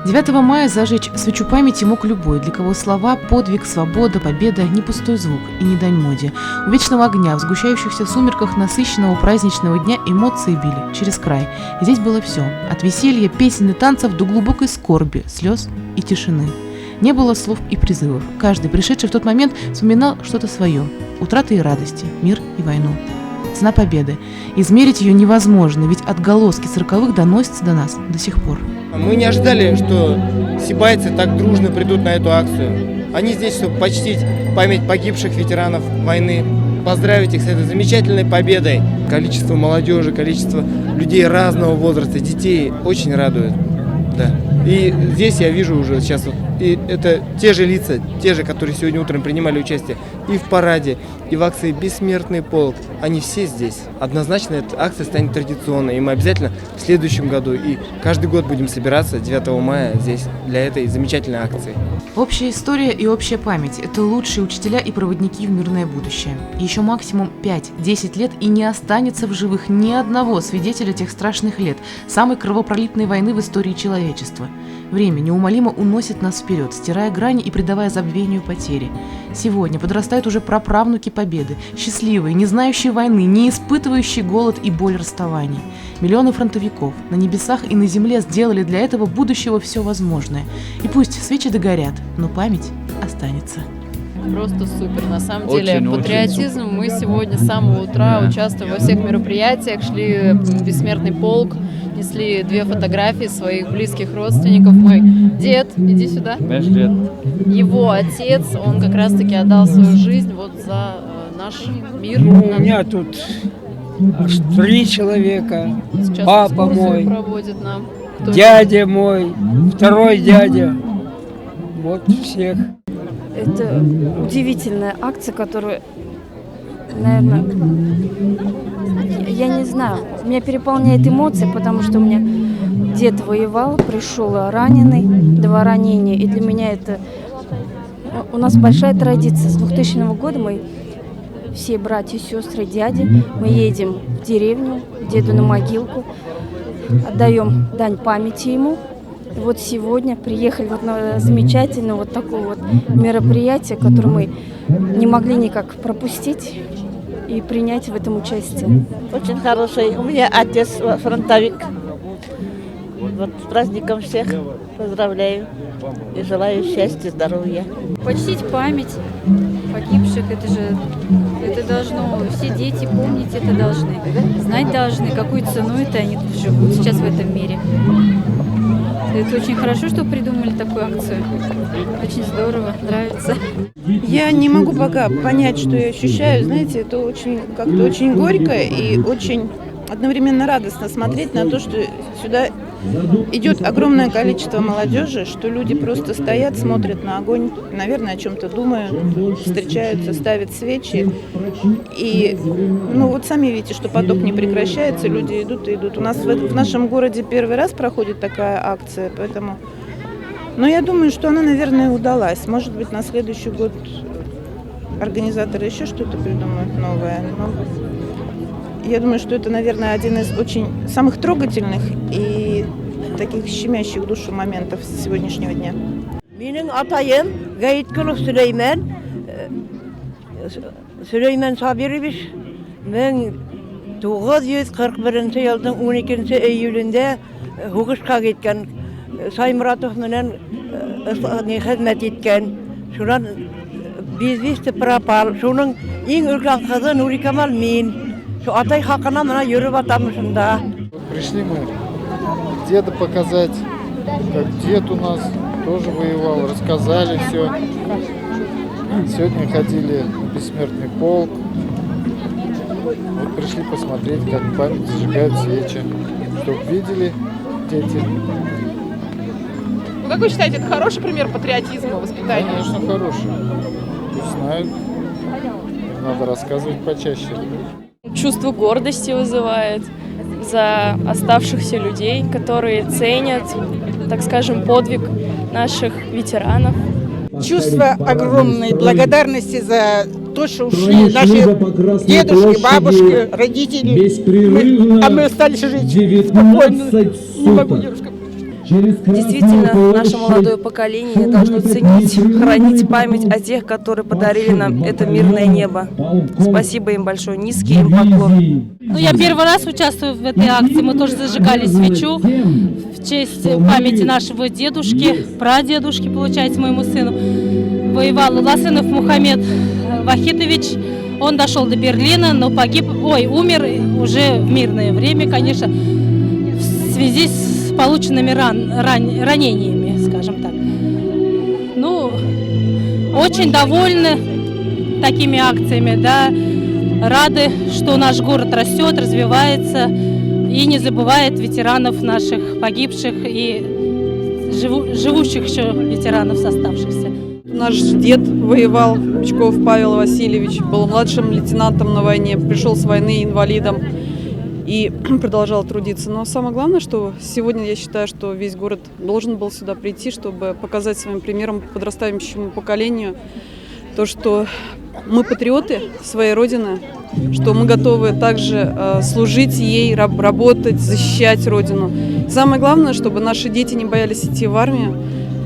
9 мая зажечь свечу памяти мог любой, для кого слова «подвиг», «свобода», «победа» не пустой звук и не дань моде. У вечного огня, в сгущающихся сумерках насыщенного праздничного дня эмоции били через край. И здесь было все – от веселья, песен и танцев до глубокой скорби, слез и тишины. Не было слов и призывов. Каждый, пришедший в тот момент, вспоминал что-то свое – утраты и радости, мир и войну. Цена победы. Измерить ее невозможно, ведь отголоски 40-х доносятся до нас до сих пор. Мы не ожидали, что сибайцы так дружно придут на эту акцию. Они здесь, чтобы почтить память погибших ветеранов войны, поздравить их с этой замечательной победой. Количество молодежи, количество людей разного возраста, детей очень радует. Да. И здесь я вижу уже сейчас, и это те же лица, те же, которые сегодня утром принимали участие и в параде, и в акции «Бессмертный полк». Они все здесь. Однозначно эта акция станет традиционной, и мы обязательно в следующем году и каждый год будем собираться 9 мая здесь для этой замечательной акции. Общая история и общая память – это лучшие учителя и проводники в мирное будущее. Еще максимум 5-10 лет, и не останется в живых ни одного свидетеля тех страшных лет, самой кровопролитной войны в истории человечества. Время неумолимо уносит нас вперед, стирая грани и придавая забвению потери. Сегодня подрастают уже праправнуки победы, счастливые, не знающие войны, не испытывающие голод и боль расставаний. Миллионы фронтовиков на небесах и на земле сделали для этого будущего все возможное. И пусть свечи догорят, но память останется. Просто супер. На самом деле, патриотизм. Мы сегодня с самого утра участвуем во всех мероприятиях, шли в Бессмертный полк, несли 2 фотографии своих близких родственников. Мой дед, иди сюда. Наш дед. Его отец, он как раз-таки отдал свою жизнь вот за наш мир. У меня тут аж 3 человека. Сейчас Папа мой, проводит нам. дядя мой, 2-й дядя. Вот всех. Это удивительная акция, которую, наверное, я не знаю, меня переполняет эмоции, потому что у меня дед воевал, пришел раненый, 2 ранения, и для меня это... У нас большая традиция. С 2000 года мы, все братья, сестры, дяди, мы едем в деревню, к деду на могилку, отдаем дань памяти ему. Вот сегодня приехали вот на замечательное вот такое вот мероприятие, которое мы не могли никак пропустить и принять в этом участие. Очень хороший. У меня отец фронтовик. Вот с праздником всех поздравляю и желаю счастья, здоровья. Почтить память погибших, это должно, все дети помнить это должны, знать должны, какую цену это они тут живут сейчас в этом мире. Это очень хорошо, что придумали такую акцию. Очень здорово, нравится. Я не могу пока понять, что я ощущаю. Знаете, это как-то очень горько и очень одновременно радостно смотреть на то, что сюда идет огромное количество молодежи, что люди просто стоят, смотрят на огонь, наверное, о чем-то думают, встречаются, ставят свечи. И, вот сами видите, что поток не прекращается, люди идут и идут. У нас в нашем городе первый раз проходит такая акция, поэтому... Но я думаю, что она, наверное, удалась. Может быть, на следующий год организаторы еще что-то придумают новое. Но я думаю, что это, наверное, один из очень самых трогательных и таких щемящих душу моментов сегодняшнего дня. Менің атайым Гайыткулов Сüleyman Sabирович 1941 елдың 12 июлендә хугышка кеткен, Саймуратов менен хезмәт иткән. Шуннан безвесте пропал. Шуның иң өлкән кызы Нурикамал мин. Шу атай хакына менә йөреп атам шунда. Пришли мы деда показать, как дед у нас тоже воевал, рассказали все. Сегодня ходили в Бессмертный полк. Вот пришли посмотреть, как память зажигают свечи. Чтобы видели дети. Как вы считаете, это хороший пример патриотизма, воспитания? Конечно, хороший. Пусть знают. Надо рассказывать почаще. Чувство гордости вызывает за оставшихся людей, которые ценят, так скажем, подвиг наших ветеранов. Чувство огромной благодарности за то, что ушли наши дедушки, бабушки, родители. Мы остались жить спокойно. Не могу, девушка. Действительно, наше молодое поколение должно ценить, хранить память о тех, которые подарили нам это мирное небо. Спасибо им большое, низкий им поклон. Ну, я первый раз участвую в этой акции. Мы тоже зажигали свечу в честь памяти нашего дедушки, прадедушки, получается, моему сыну. Воевал Ласынов Мухаммед Вахитович. Он дошел до Берлина, но умер уже в мирное время, конечно, в связи с полученными ранениями, скажем так. Ну, очень довольны такими акциями, да, рады, что наш город растет, развивается и не забывает ветеранов наших погибших и живущих еще ветеранов оставшихся. Наш дед воевал, Бичков Павел Васильевич, был младшим лейтенантом на войне, пришел с войны инвалидом и продолжал трудиться. Но самое главное, что сегодня я считаю, что весь город должен был сюда прийти, чтобы показать своим примером подрастающему поколению то, что мы патриоты своей Родины, что мы готовы также служить ей, работать, защищать Родину. Самое главное, чтобы наши дети не боялись идти в армию,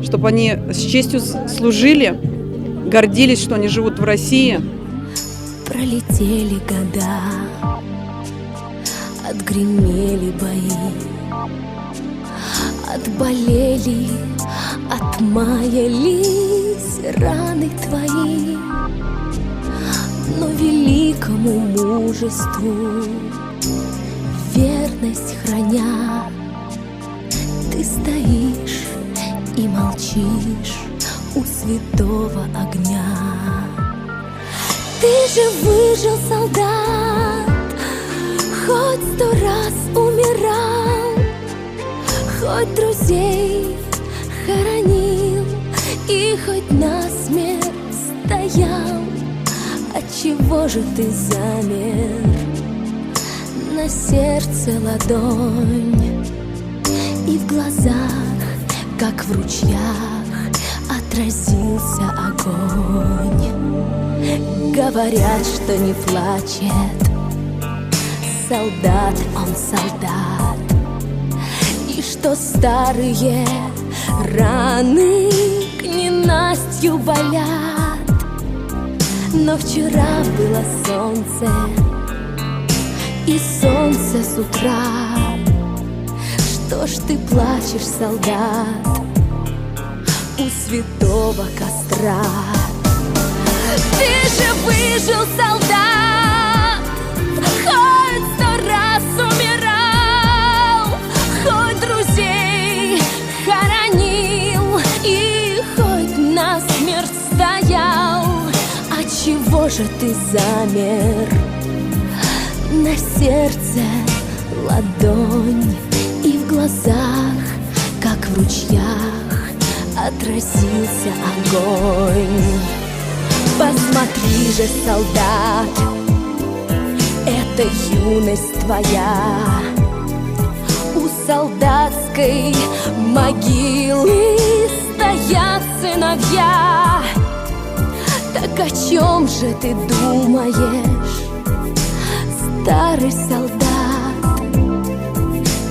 чтобы они с честью служили, гордились, что они живут в России. Пролетели года, отгремели бои, отболели, отмаялись раны твои, но великому мужеству верность храня, ты стоишь и молчишь у святого огня. Ты же выжил, солдат, хоть 100 раз умирал, хоть друзей хоронил и хоть насмерть стоял. Отчего же ты замер? На сердце ладонь и в глазах, как в ручьях, отразился огонь. Говорят, что не плачет солдат, он солдат, и что старые раны к ненастью болят. Но вчера было солнце, и солнце с утра. Что ж ты плачешь, солдат, у святого костра? Ты же выжил, солдат, хоть 100 раз умирал, хоть друзей хоронил и хоть насмерть стоял. Отчего же ты замер? На сердце ладонь и в глазах, как в ручьях, отразился огонь. Посмотри же, солдат, это юность твоя. У солдатской могилы стоят сыновья. Так о чем же ты думаешь, старый солдат?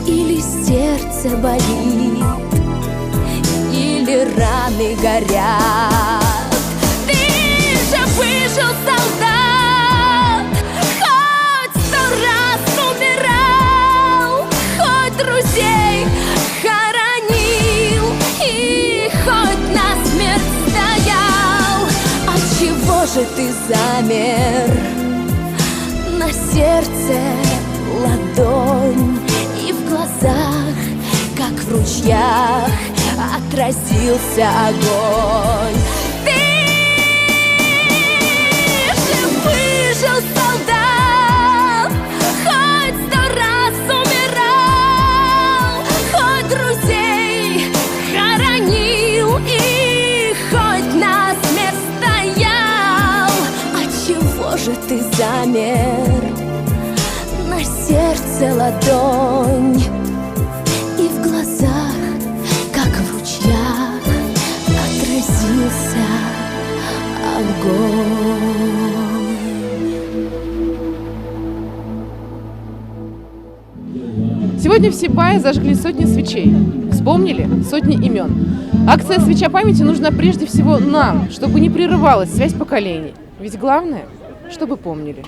Или сердце болит, или раны горят? Выжил, солдат, хоть 100 раз умирал, хоть друзей хоронил и хоть насмерть стоял. Отчего же ты замер? На сердце ладонь и в глазах, как в ручьях, отразился огонь. Выжил, солдат, хоть 100 раз умирал, хоть друзей хоронил и хоть насмерть стоял. Отчего же ты замер? На сердце ладонь и в глазах, как в ручьях, отразился огонь. Сегодня Сегодня в Сибае зажгли сотни свечей, вспомнили сотни имен. Акция «Свеча памяти» нужна прежде всего нам, чтобы не прерывалась связь поколений. Ведь главное, чтобы помнили.